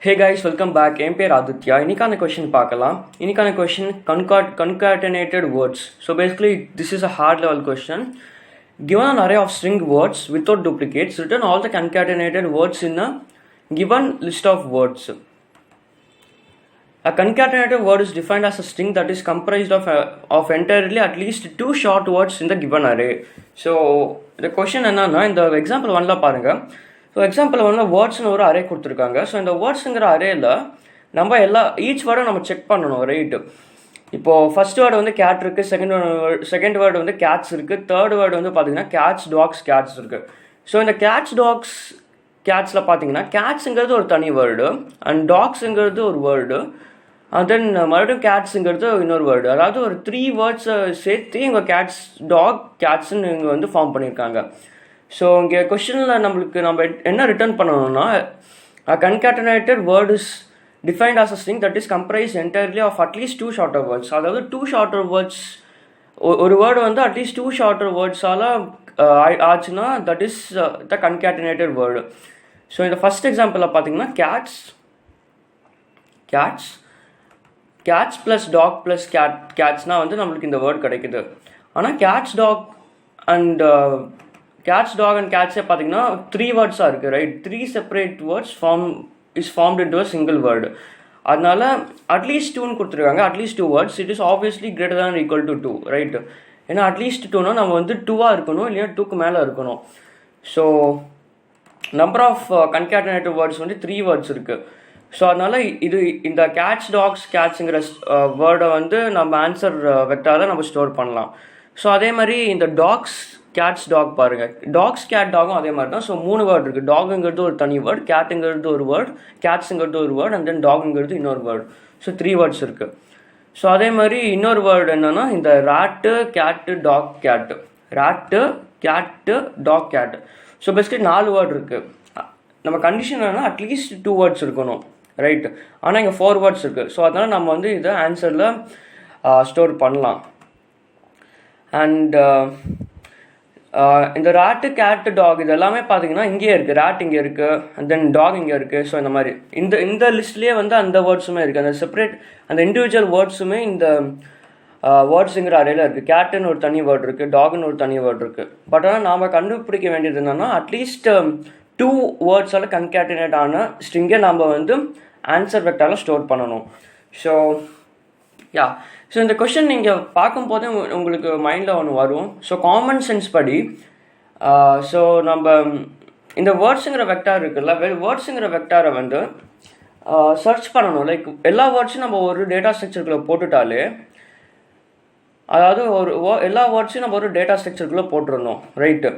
Hey guys, welcome back. என் பேர் ஆதித்யா. இன்னைக்கான question பார்க்கலாம். இன்னைக்கான question concatenated words. So basically, this is a hard level question. Given an array of string words without duplicates, return all the concatenated words in a given list of words. A concatenated word is defined as a string that is comprised of entirely at least two short words in the given array. So the question என்னன்னா இந்த example 1ல பாருங்க. So example வேர்ட்ஸ்னு ஒரு array கொடுத்துருக்காங்க. So இந்த வேர்ட்ஸுங்கிற அரேயில் நம்ம each வேர்டை நம்ம check பண்ணணும், ரைட்டு. இப்போது ஃபர்ஸ்ட் வேர்டு வந்து கேட் இருக்குது, செகண்ட் வேர்டு வந்து கேட்ஸ் இருக்குது, தேர்ட் வேர்டு வந்து பார்த்தீங்கன்னா கேட்ஸ், டாக்ஸ், கேட்ஸ் இருக்குது. ஸோ இந்த கேட்ஸ், டாக்ஸ், கேட்ஸில் பார்த்தீங்கன்னா கேட்ஸுங்கிறது ஒரு தனி வேர்டு அண்ட் டாக்ஸுங்கிறது ஒரு வேர்டு தென் மறுபடியும் கேட்ஸுங்கிறது இன்னொரு வேர்டு. அதாவது ஒரு 3 வேர்ட்ஸை சேர்த்து இங்கே கேட்ஸ், டாக், கேட்ஸுன்னு இங்கே வந்து ஃபார்ம் பண்ணியிருக்காங்க. ஸோ இங்கே கொஸ்டினில் நம்ம என்ன ரிட்டர்ன் பண்ணணும்னா, concatenated word is defined as a string that is comprised entirely of at least 2 shorter words. அதாவது 2 shorter words, ஒரு வேர்டு வந்து அட்லீஸ்ட் 2 shorter wordsஆல் ஆச்சுன்னா that is the concatenated word. So இந்த ஃபர்ஸ்ட் எக்ஸாம்பிளில் பார்த்தீங்கன்னா கேட்ஸ் ப்ளஸ் டாக் ப்ளஸ் கேட்ஸ்னால் வந்து நம்மளுக்கு இந்த word கிடைக்குது. ஆனால் கேட்ஸ், டாக் அண்ட் கேட்ஸே பார்த்தீங்கன்னா 3 வேர்ட்ஸாக இருக்குது, right. 3 separate words formed into a single word. அதனால அட்லீஸ்ட் 2ன்னு கொடுத்துருக்காங்க. At least 2 words, it is obviously greater than equal to 2, right. ஏன்னா அட்லீஸ்ட் 2னா நம்ம வந்து 2ஆக இருக்கணும், இல்லையா 2க்கு மேலே இருக்கணும். So number of concatenated words வந்து 3 வேர்ட்ஸ் இருக்குது. ஸோ அதனால் இந்த கேட்ஸ், டாக்ஸ், கேட்ஸுங்கிற வேர்டை வந்து நம்ம ஆன்சர் வெக்டாரில் நம்ம ஸ்டோர் பண்ணலாம். ஸோ அதே மாதிரி இந்த டாக்ஸ், கேட்ஸ், டாக் பாருங்கள், டாக்ஸ், கேட், டாகும் அதே மாதிரி தான். ஸோ 3 வேர்டு இருக்குது. டாகுங்கிறது ஒரு தனி வேர்டு, கேட்டுங்கிறது ஒரு வேர்டு, கேட்ஸுங்கிறது ஒரு வேர்டு அண்ட் தென் டாகுங்கிறது இன்னொரு வேர்டு. ஸோ 3 வேர்ட்ஸ் இருக்குது. ஸோ அதே மாதிரி இன்னொரு வேர்டு என்னென்னா இந்த ராட்டு, கேட்டு, டாக், கேட்டு, ராட்டு, கேட்டு, டாக், கேட்டு. ஸோ பேசிக்கலி 4 வேர்டு இருக்குது. நம்ம கண்டிஷன் என்னன்னா அட்லீஸ்ட் 2 வேர்ட்ஸ் இருக்கணும், ரைட்டு. ஆனால் இங்கே 4 வேர்ட்ஸ் இருக்குது. ஸோ அதனால் நம்ம வந்து இதை ஆன்சரில் ஸ்டோர் பண்ணலாம். அண்ட் இந்த ராட்டு, கேட்டு, டாக் இது எல்லாமே பார்த்தீங்கன்னா இங்கேயே இருக்குது. ராட் இங்கே இருக்குது அண்ட் தென் டாக் இங்கே இருக்குது. ஸோ இந்த மாதிரி இந்த லிஸ்ட்லேயே வந்து அந்த வேர்ட்ஸுமே இருக்குது. அந்த செப்பரேட் அந்த இண்டிவிஜுவல் வேர்ட்ஸுமே இந்த வேர்ட்ஸுங்கிற அறையில் இருக்குது. கேட்டுன்னு ஒரு தனி வேர்டு இருக்குது, டாக்னு ஒரு தனி வேர்டு இருக்குது. பட் ஆனால் நாம் கண்டுபிடிக்க வேண்டியது என்னென்னா அட்லீஸ்ட் 2 வேர்ட்ஸால் கன்கேட்டினேட் ஆன ஸ்ட்ரிங்கை நம்ம வந்து ஆன்சர் வெக்டாரில் ஸ்டோர் பண்ணணும். ஸோ ஸோ இந்த கொஷின் நீங்கள் பார்க்கும்போதே உங்களுக்கு மைண்டில் ஒன்று வரும். ஸோ காமன் சென்ஸ் படி ஸோ நம்ம இந்த வேர்ட்ஸுங்கிற வெக்டார் இருக்குல்ல, வேர்ட்ஸுங்கிற வெக்டாரை வந்து சர்ச் பண்ணணும். லைக் எல்லா வேர்ட்ஸும் நம்ம ஒரு டேட்டா ஸ்ட்ரக்சருக்குள்ளே போட்டுட்டாலே, அதாவது எல்லா வேர்ட்ஸையும் நம்ம ஒரு டேட்டா ஸ்ட்ரக்சருக்குள்ளே போட்டுருந்தோம், ரைட்டு.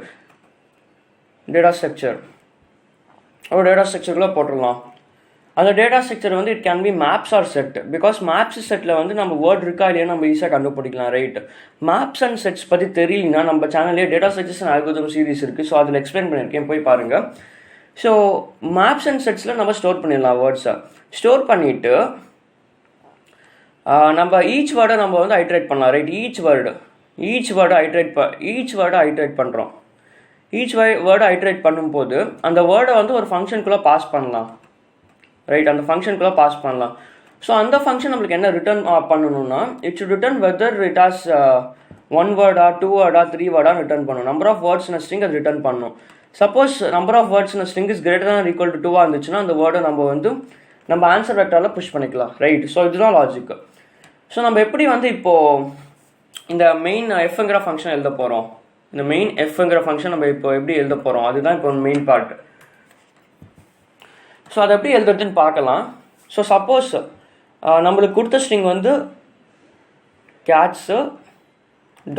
டேட்டா ஸ்ட்ரக்சருக்குள்ளே போட்டுடலாம். அந்த டேட்டா ஸ்ட்ரக்சர் வந்து it can be maps or set. Because maps செட்டில் வந்து நம்ம வேர்ட் இருக்கா இல்லையா நம்ம ஈஸியாக கண்டுபிடிக்கலாம், ரைட். மேப்ஸ் அண்ட் செட்ஸ் பற்றி தெரியலனா நம்ம சேனல்லே data structures and algorithm series இருக்குது. ஸோ அதில் எக்ஸ்பிளைன் பண்ணியிருக்கேன், போய் பாருங்கள். ஸோ மேப்ஸ் அண்ட் செட்ஸில் நம்ம ஸ்டோர் பண்ணிடலாம் வேர்ட்ஸை. ஸ்டோர் பண்ணிவிட்டு நம்ம ஈச் வேர்டை நம்ம வந்து ஐட்ரேட் பண்ணலாம், ரைட். ஈச் வேர்டை ஐட்ரேட் பண்ணுறோம். ஈச் வேர்டை ஐட்ரேட் பண்ணும்போது அந்த வேர்டை வந்து ஒரு ஃபங்க்ஷனுக்குள்ளே பாஸ் பண்ணலாம், ரைட். அந்த ஃபங்க்ஷனுக்குள்ளே பாஸ் பண்ணலாம். ஸோ அந்த ஃபங்க்ஷன் நம்மளுக்கு என்ன ரிட்டர்ன் பண்ணணும்னா, it should return whether it has 1 வேர்டா 2 வேர்டா 3 வேர்டான்னு ரிட்டர்ன் பண்ணணும். Number of words in string அது ரிட்டர்ன் பண்ணணும். Suppose number of words in string is greater than equal to 2 இருந்துச்சுன்னா அந்த வேர்டை நம்ம ஆன்சர் வெக்டாரில் புஷ் பண்ணிக்கலாம், ரைட். ஸோ இதுதான் லாஜிக். ஸோ நம்ம எப்படி வந்து இப்போது இந்த மெயின் எஃப்ங்கிற ஃபங்க்ஷன் எழுத போகிறோம், இந்த மெயின் எஃப்ங்கிற ஃபங்க்ஷன் நம்ம இப்போ எப்படி எழுத போகிறோம், அதுதான் இப்போ மெயின் பார்ட். ஸோ அதை எப்படி எழுதுறதுன்னு பார்க்கலாம். ஸோ சப்போஸ் நம்மளுக்கு கொடுத்த ஸ்ட்ரிங் வந்து cats,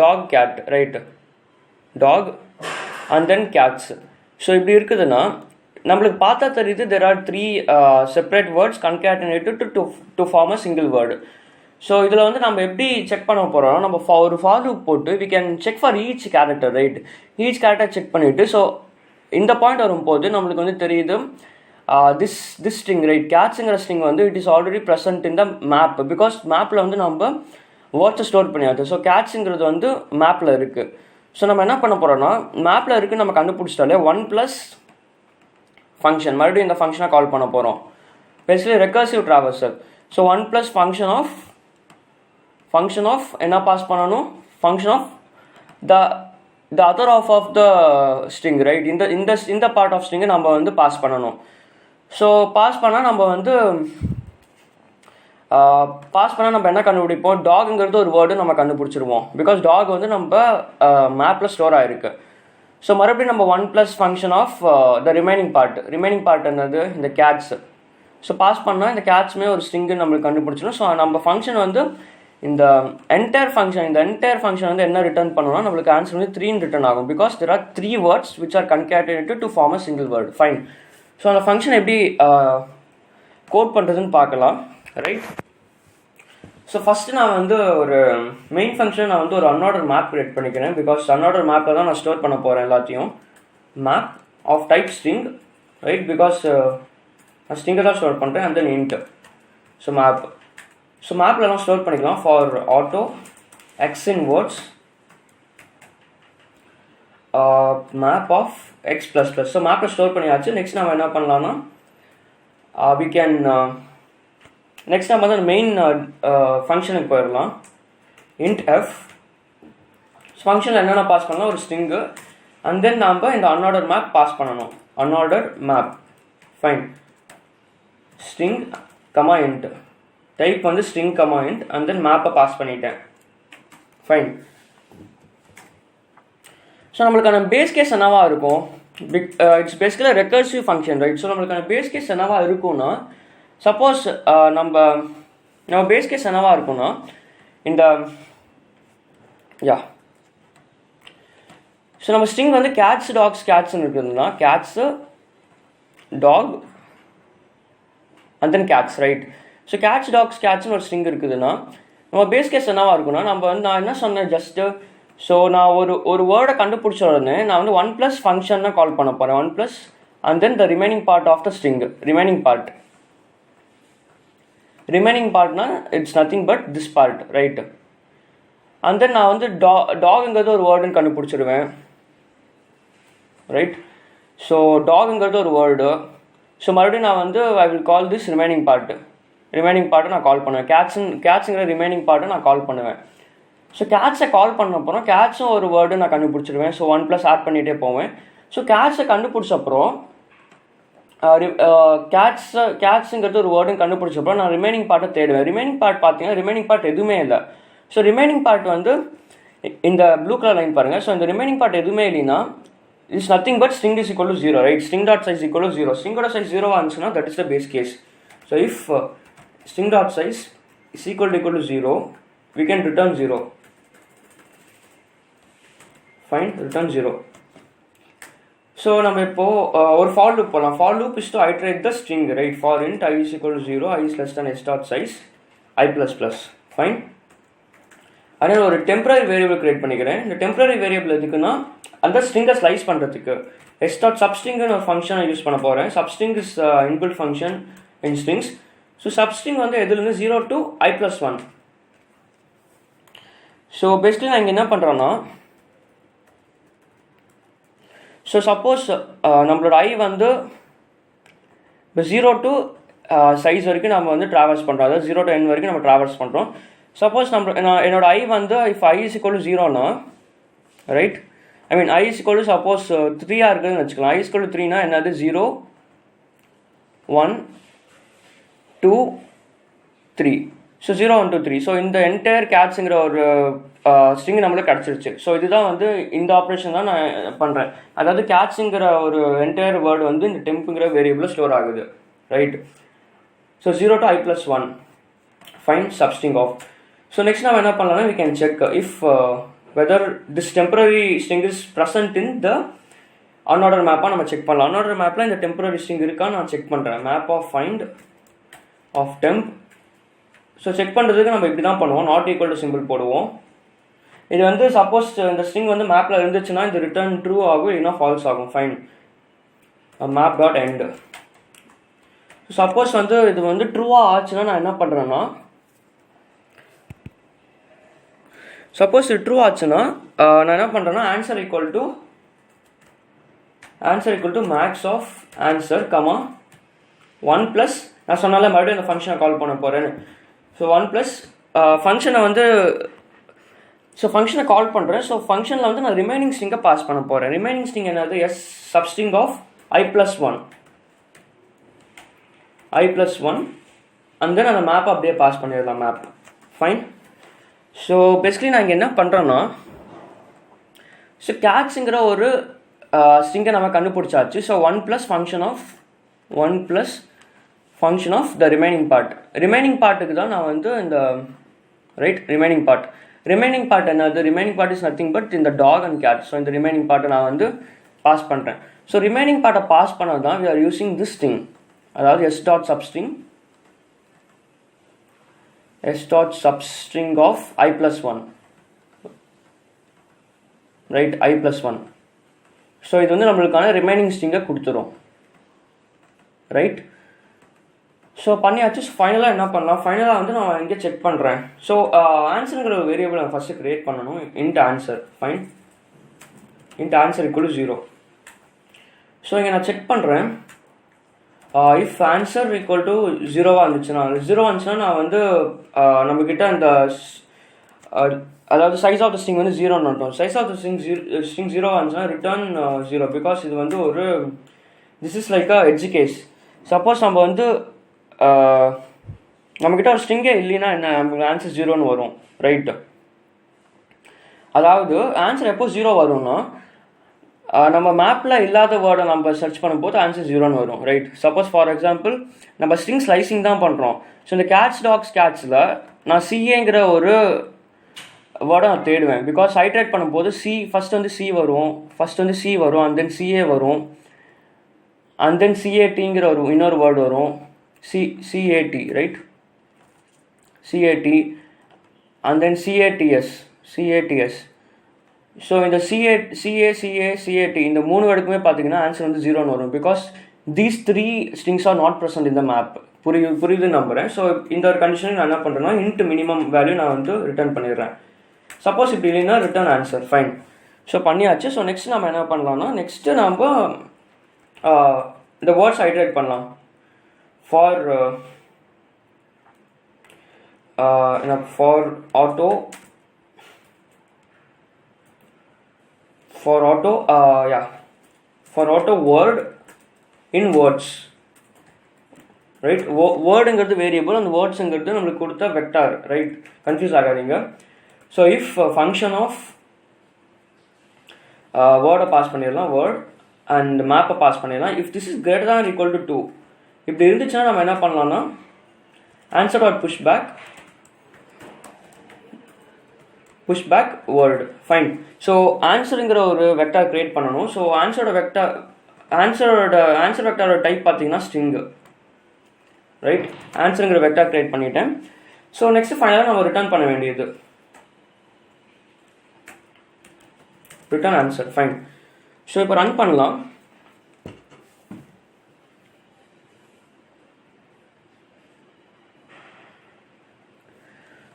dog, cat, right, dog and then cats. So இப்படி இருக்குதுன்னா நம்மளுக்கு பார்த்தா தெரியுது there are 3 separate words concatenated to form a single word. ஸோ இதில் வந்து நம்ம எப்படி செக் பண்ண போகிறோம்னா, நம்ம ஒரு ஃபார் லூப் போட்டு we can check for each character, ரைட். ஈச் கேரக்டர் செக் பண்ணிவிட்டு ஸோ இந்த பாயிண்ட் வரும்போது நம்மளுக்கு வந்து தெரியுது this string, right, கேட்ஸுங்கிற ஸ்ட்ரிங் வந்து it is already present in the map. Because மேப்பில் வந்து நம்ம வேர்ட்ஸை ஸ்டோர் பண்ணியாச்சு. ஸோ கேட்ஸுங்கிறது வந்து மேப்பில் இருக்குது. ஸோ நம்ம என்ன பண்ண போகிறோம்னா, மேப்பில் இருக்குன்னு நம்ம கண்டுபிடிச்சிட்டாலே 1 + ஃபங்க்ஷன், மறுபடியும் இந்த ஃபங்க்ஷனை கால் பண்ண போகிறோம். basically recursive traversal. So 1 plus function of என்ன பாஸ் பண்ணணும், function of the other half of the string, right? இந்த part of string நம்ம வந்து பாஸ் பண்ணணும். ஸோ பாஸ் பண்ணால் நம்ம என்ன கண்டுபிடிப்போம், டாக்ங்கிறது ஒரு வேர்டு நம்ம கண்டுபிடிச்சிருவோம். பிகாஸ் டாக் வந்து நம்ம மேப்பில் ஸ்டோர் ஆகிருக்கு. ஸோ மறுபடியும் நம்ம 1 plus function of the remaining part என்னது, இந்த கேட்ஸ். ஸோ பாஸ் பண்ணால் இந்த கேட்ஸுமே ஒரு ஸ்ட்ரிங்கு நம்மளுக்கு கண்டுபிடிச்சிடும். ஸோ நம்ம ஃபங்க்ஷன் வந்து இந்த என்டையர் ஃபங்க்ஷன் வந்து என்ன ரிட்டர்ன் பண்ணணும்னா நம்மளுக்கு ஆன்சர் வந்து 3 ரிட்டர்ன் ஆகும். Because there are 3 words which are concatenated to form a single word. Fine. So அந்த ஃபங்க்ஷன் எப்படி கோட் பண்ணுறதுன்னு பார்க்கலாம், ரைட்? ஸோ ஃபஸ்ட்டு நான் வந்து ஒரு மெயின் ஃபங்க்ஷன் நான் வந்து ஒரு அன்ஆர்டர் மேப் க்ரியேட் பண்ணிக்கிறேன். பிகாஸ் அன்ஆர்டர் மேப்பில் தான் நான் ஸ்டோர் பண்ண போகிறேன் எல்லாத்தையும். Map of type string, right? Because நான் ஸ்ட்ரிங்கை தான் ஸ்டோர் பண்ணுறேன். And then int. ஸோ மேப்லலாம் ஸ்டோர் பண்ணிக்கலாம். For auto X in words map of X plus plus. So மேப்பில் ஸ்டோர் பண்ணியாச்சு. நெக்ஸ்ட் நம்ம என்ன பண்ணலான்னா நெக்ஸ்ட் நம்ம வந்து மெயின் ஃபங்க்ஷனுக்கு போயிடலாம். இன்ட் எஃப் ஃபங்க்ஷனில் என்னென்ன பாஸ் பண்ணலாம், ஒரு ஸ்ட்ரிங்கு. அண்ட் தென் நம்ம இந்த அன்ஆர்டர் மேப் பாஸ் பண்ணணும். Unordered map, fine. String comma int, type வந்து string comma int. And then மேப்பை பாஸ் பண்ணிட்டேன், ஃபைன். ஸோ நம்மளுக்கான பேஸ் கேஸ் என்னவா இருக்கும், it's basically recursive function, right? So நம்மளுக்கான பேஸ் கேஸ் என்னவா இருக்கும்னா, சப்போஸ் நம்ம பேஸ் கேஸ் என்னவா இருக்கும்னா இந்த ஸோ நம்ம ஸ்ட்ரிங் வந்து கேட்ஸ் டாக்ஸ் கேட்ஸ்ன்னு இருக்குதுன்னா cats dog and then cats, right? So cats dogs கேட்ஸ்னு ஒரு ஸ்ட்ரிங் இருக்குதுன்னா நம்ம பேஸ் கேஸ் என்னவா இருக்குன்னா, நான் என்ன சொன்னேன் ஜஸ்ட்டு, ஸோ நான் ஒரு வேர்டை கண்டுபிடிச்ச உடனே நான் வந்து 1 ப்ளஸ் ஃபங்க்ஷன் தான் கால் பண்ண போகிறேன். 1 plus and then the remaining part of the string. Remaining பார்ட்னா it's nothing but this part, right? And then நான் வந்து டாகுங்கிறது ஒரு வேர்டுன்னு கண்டுபிடிச்சிடுவேன், ரைட்? ஸோ டாகுங்கிறது ஒரு வேர்டு. ஸோ மறுபடியும் நான் வந்து I will call this remaining பார்ட்டை நான் கால் பண்ணுவேன். கேட்ஸுங்கிற ரிமைனிங் பார்ட்டை நான் கால் பண்ணுவேன். ஸோ கேட்ஸை கால் பண்ண அப்புறம் கேட்ஸும் ஒரு வேர்டு நான் கண்டுபிடிச்சிடுவேன். ஸோ 1 ப்ளஸ் ஆட் பண்ணிகிட்டே போவேன். ஸோ கேட்ஸை கண்டுபிடிச்ச அப்புறம் கேட்ஸுங்கிறது ஒரு வேர்டுன்னு கண்டுபிடிச்சப்போ நான் ரிமைனிங் பார்ட்டை தேடுவேன். ரிமைனிங் பார்ட் பார்த்தீங்கன்னா ரிமைனிங் பார்ட் எதுவுமே இல்லை. ஸோ ரிமைனிங் பார்ட் வந்து இந்த ப்ளூ கலர் லைன் பாருங்கள். ஸோ இந்த ரிமைனிங் பார்ட் எதுவுமே இல்லைன்னா it's nothing but string is equal to 0, right? String dot size equal to 0. ஸ்ட்ரிங்கோட சைஸ் 0 இருந்துச்சுன்னா that is the base case. So if string dot size is equal to 0, we can return 0. Fine, return 0. So நம்ம இப்போது ஒரு for loop போகலாம். For loop is to iterate the string, right? For int I is equal to 0, I is less than s dot size I plus plus. Fine. அதே ஒரு temporary variable create பண்ணிக்கிறேன். இந்த temporary variable எதுக்குன்னா அந்த ஸ்ட்ரிங்கை slice பண்ணுறதுக்கு s dot substringனு ஒரு ஃபங்க்ஷனை use பண்ண போகிறேன். substring is inbuilt function in strings. So substring வந்து எதுலேருந்து 0 to I plus 1. So basically நான் இங்கே என்ன பண்ணுறேன்னா, ஸோ சப்போஸ் நம்மளோட ஐ வந்து இப்போ 0 to சைஸ் வரைக்கும் நம்ம வந்து ட்ராவல்ஸ் பண்ணுறோம். அதாவது 0 to n வரைக்கும் நம்ம ட்ராவல்ஸ் பண்ணுறோம். சப்போஸ் என்னோட ஐ வந்து if I is equal to 0னா, right? I mean I is equal to suppose 3 இருக்குதுன்னு வச்சுக்கலாம். I is equal to 3னா என்னது 0 1 2 3. ஸோ 0 1 2 3. ஸோ இந்த என்டையர் கேட்ஸுங்கிற ஒரு ஸ்ட்ரிங் நம்மளுக்கு கிடச்சிருச்சு. ஸோ இதுதான் வந்து இந்த ஆப்ரேஷன் தான் நான் பண்ணுறேன். அதாவது கேட்ஸுங்கிற ஒரு என்டையர் வேர்டு வந்து இந்த டெம்புங்கிற வேரியபிளில் ஸ்டோர் ஆகுது, right? So 0 to I plus 1. Fine, substring of. So next நம்ம என்ன பண்ணலாம்னா we can check if whether this temporary string is present in the unordered map நம்ம செக் பண்ணலாம். unordered mapல இந்த temporary string இருக்கா நான் செக் பண்ணுறேன். map of find of temp. So check பண்ணுறதுக்கு நம்ம இப்படி தான் பண்ணுவோம். நாட் ஈக்குவல் டு சிம்பிள் போடுவோம். இது வந்து சப்போஸ் இந்த ஸ்ட்ரிங் வந்து மேப்பில் இருந்துச்சுன்னா இது ரிட்டர்ன் ட்ரூ ஆகும், இல்லைன்னா ஃபால்ஸ் ஆகும். Fine, map dot end. Suppose வந்து இது வந்து ட்ரூவாக ஆச்சுன்னா நான் என்ன பண்ணுறேன்னா, சப்போஸ் இது ட்ரூ ஆச்சுன்னா நான் என்ன பண்ணுறேன்னா answer equal to max of answer comma 1 + நான் சொன்னால மறுபடியும் அந்த ஃபங்க்ஷனை கால் பண்ண போகிறேன்னு. ஸோ 1 ப்ளஸ் ஃபங்க்ஷனை வந்து ஸோ ஃபங்க்ஷனை கால் பண்ணுறேன். ஸோ ஃபங்க்ஷனில் வந்து நான் ரிமைனிங் ஸ்ட்ரிங்கை பாஸ் பண்ண போகிறேன். ரிமைனிங் ஸ்ட்ரிங் என்னது? Is substring of i+1 and then அந்த மேப்பை அப்படியே பாஸ் பண்ணிடலாம். Map fine. ஸோ பேசிக்கலி நான் இங்கே என்ன பண்ணுறேன்னா, ஸோ கேட்ஸுங்கிற ஒரு ஸ்ட்ரிங்கை நம்ம கண்டுபிடிச்சாச்சு. So 1 plus function of the remaining part. Remaining பார்ட்டுக்கு தான் நான் வந்து இந்த ரிமைனிங் பார்ட் என்னது? Remaining part is nothing but இந்த டாக் அண்ட் கேட். ஸோ இந்த ரிமைனிங் பார்ட்டை நான் வந்து பாஸ் பண்ணுறேன். ஸோ ரிமைனிங் பார்ட்டை பாஸ் பண்ணது தான் we are using this string, அதாவது s.substring of i+1 right, i+1. So இது வந்து நம்மளுக்கான ரிமைனிங் ஸ்ட்ரிங்கை கொடுத்துரும். ரைட், ஸோ பண்ணியாச்சு. ஃபைனலாக என்ன பண்ணலாம்? ஃபைனலாக வந்து நான் இங்கே செக் பண்ணுறேன். ஸோ ஆன்சருங்கிற ஒரு வேரியபிள் நான் ஃபஸ்ட்டு க்ரியேட் பண்ணணும். Int answer. Fine, int answer = 0. So இங்கே நான் செக் பண்ணுறேன். இஃப் ஆன்சர் = 0 இருந்துச்சுன்னா, 0 வந்துச்சுன்னா நான் வந்து நம்மக்கிட்ட அந்த அதாவது சைஸ் ஆஃப் த ஸ்ட்ரிங் வந்து 0ன்னு அர்த்தம். சைஸ் ஆஃப் த ஸ்ட்ரிங் 0 வந்துச்சுன்னா ரிட்டர்ன் 0, பிகாஸ் இது வந்து ஒரு this is like edge case. Suppose நம்ம வந்து நம்மக்கிட்ட ஒரு ஸ்ட்ரிங்கே இல்லைன்னா என்ன, நமக்கு ஆன்சர் 0ன்னு வரும். ரைட்டு, அதாவது ஆன்சர் எப்போ 0 வரும்னா, நம்ம மேப்பில் இல்லாத வேர்டை நம்ம சர்ச் பண்ணும்போது ஆன்சர் 0ன்னு வரும். ரைட், சப்போஸ் ஃபார் எக்ஸாம்பிள் நம்ம ஸ்ட்ரிங் ஸ்லைசிங் தான் பண்ணுறோம். ஸோ இந்த கேட்ஸில் நான் சிஏங்கிற ஒரு வேர்டை நான் தேடுவேன். பிகாஸ் ஐட்ரேட் பண்ணும்போது ஃபஸ்ட் வந்து சி வரும், அண்ட் தென் சிஏ வரும், அண்ட் தென் சிஏடிங்கிற ஒரு இன்னொரு வேர்டு வரும், C A T, right, C A T, and then C A T S. So இந்த சிஏடி இந்த 3 வேர்டுக்குமே பார்த்தீங்கன்னா ஆன்சர் வந்து 0ன்னு வரும். Because these 3 strings are not present இந்த மேப். புரியுதுன்னு நம்புகிறேன். ஸோ இந்த ஒரு கண்டிஷனுக்கு நான் என்ன பண்ணுறேன்னா, இன்ட் மினிமம் வேல்யூ நான் வந்து ரிட்டர்ன் பண்ணிடுறேன். சப்போஸ் இப்படி இல்லைன்னா ரிட்டர்ன் ஆன்சர். ஃபைன், ஸோ பண்ணியாச்சு. ஸோ நெக்ஸ்ட் நம்ம என்ன பண்ணலாம்னா, நெக்ஸ்ட்டு நம்ம இந்த வேர்ட்ஸ் ஐட்ரேட் பண்ணலாம். For auto word in words. Right, வேர்டுங்கிறது வேரியபிள், அந்த வேர்ட்ஸுங்கிறது நம்மளுக்கு கொடுத்த வெக்டார். ரைட், கன்ஃபியூஸ் ஆகாதீங்க. ஸோ இஃப் ஃபங்க்ஷன் ஆஃப் வேர்டை பாஸ் பண்ணிடலாம், வேர்ட் அண்ட் மேப்பை பாஸ் பண்ணிடலாம். If this is greater than equal to 2 இப்படி இருந்துச்சுன்னா நம்ம என்ன பண்ணலாம்னா, answer dot push back word. Fine. So ஆன்சருங்கிற ஒரு வெக்டார் கிரியேட் பண்ணணும். ஸோ ஆன்சர் வெக்டாரோட டைப் பார்த்தீங்கன்னா ஸ்ட்ரிங்கு. ரைட், ஆன்சருங்கிற வெக்டார் கிரியேட் பண்ணிட்டேன். ஸோ நெக்ஸ்ட் ஃபைனலாக நம்ம ரிட்டர்ன் பண்ண வேண்டியது ரிட்டர்ன் ஆன்சர். ஃபைன். ஸோ இப்போ ரன் பண்ணலாம்.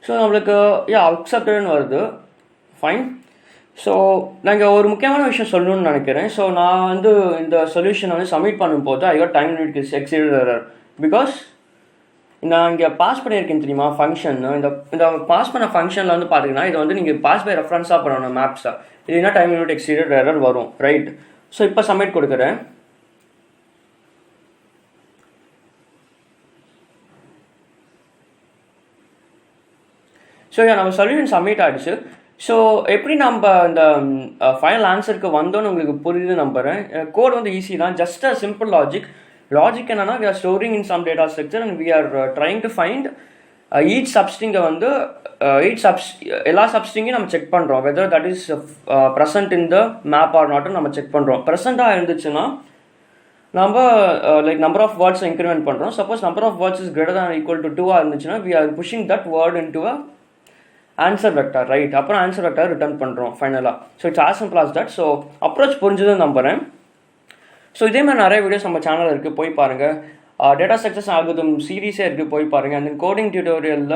ஸோ நம்மளுக்கு அக்செப்டட்னு வருது. ஃபைன். ஸோ நாங்கள் ஒரு முக்கியமான விஷயம் சொல்லணும்னு நினைக்கிறேன். ஸோ நான் வந்து இந்த சொல்யூஷனை வந்து சப்மிட் பண்ணும்போது I got time limit is exceeded error. Because நான் இங்கே பாஸ் பண்ணியிருக்கேன் தெரியுமா ஃபங்க்ஷன். இந்த பாஸ் பண்ண ஃபங்க்ஷனில் வந்து பார்த்தீங்கன்னா இதை வந்து நீங்கள் பாஸ் பை ரெஃபரன்ஸாக பண்ணணும் மேப்ஸாக, இல்லைன்னா டைம் லிமிட் எக்ஸீடட் எரர் வரும். ரைட். ஸோ இப்போ சப்மிட் கொடுக்குறேன். ஸோ நம்ம சொல்யூஷன் சப்மிட் ஆகிடுச்சு. ஸோ எப்படி நம்ம இந்த ஃபைனல் ஆன்சருக்கு வந்தோன்னு உங்களுக்கு புரியுது நம்புகிறேன். கோட் வந்து ஈஸி தான், ஜஸ்ட் அ சிம்பிள் லாஜிக் என்னன்னா, we are storing in some data structure and we are trying to find each substring வந்து எல்லா சப்ஸ்ட்ரிங்கையும் நம்ம செக் பண்ணுறோம், whether that is present in the map or not நம்ம check பண்ணுறோம். ப்ரெசென்ட்டாக இருந்துச்சுன்னா நம்ம like number of words increment பண்ணுறோம். Suppose number of words is greater than equal to 2 இருந்துச்சுன்னா we are pushing that word into a answer vector. Right, அப்புறம் answer vector return பண்ணுறோம் ஃபைனலாக. So it's as simple as that. So approach புரிஞ்சுதுன்னு நம்புகிறேன். ஸோ இதே மாதிரி நிறைய வீடியோஸ் நம்ம சேனலில் இருக்குது, போய் பாருங்கள். டேட்டா ஸ்ட்ரக்சர்ஸ் ஆல்கோரிதம் சீரீஸே இருக்குது, போய் பாருங்கள். அண்ட் தென் கோடிங் டியூட்டோரியலில்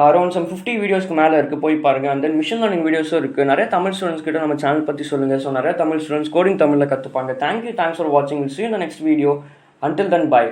அரௌண்ட் சம் 50 வீடியோஸ்க்கு மேலே இருக்குது, போய் பாருங்கள். அண்ட் தென் மிஷின் லேர்னிங் வீடியோஸும் இருக்குது. நிறைய தமிழ் ஸ்டூடெண்ட்ஸ் கிட்ட நம்ம சேனல் பற்றி சொல்லுங்கள். ஸோ நிறைய தமிழ் ஸ்டூடெண்ட்ஸ் கோடிங் தமிழில் கற்றுப்பாங்க. தேங்க்ஸ் ஃபார் வாட்சிங். Will see you in the next video. Until then, bye.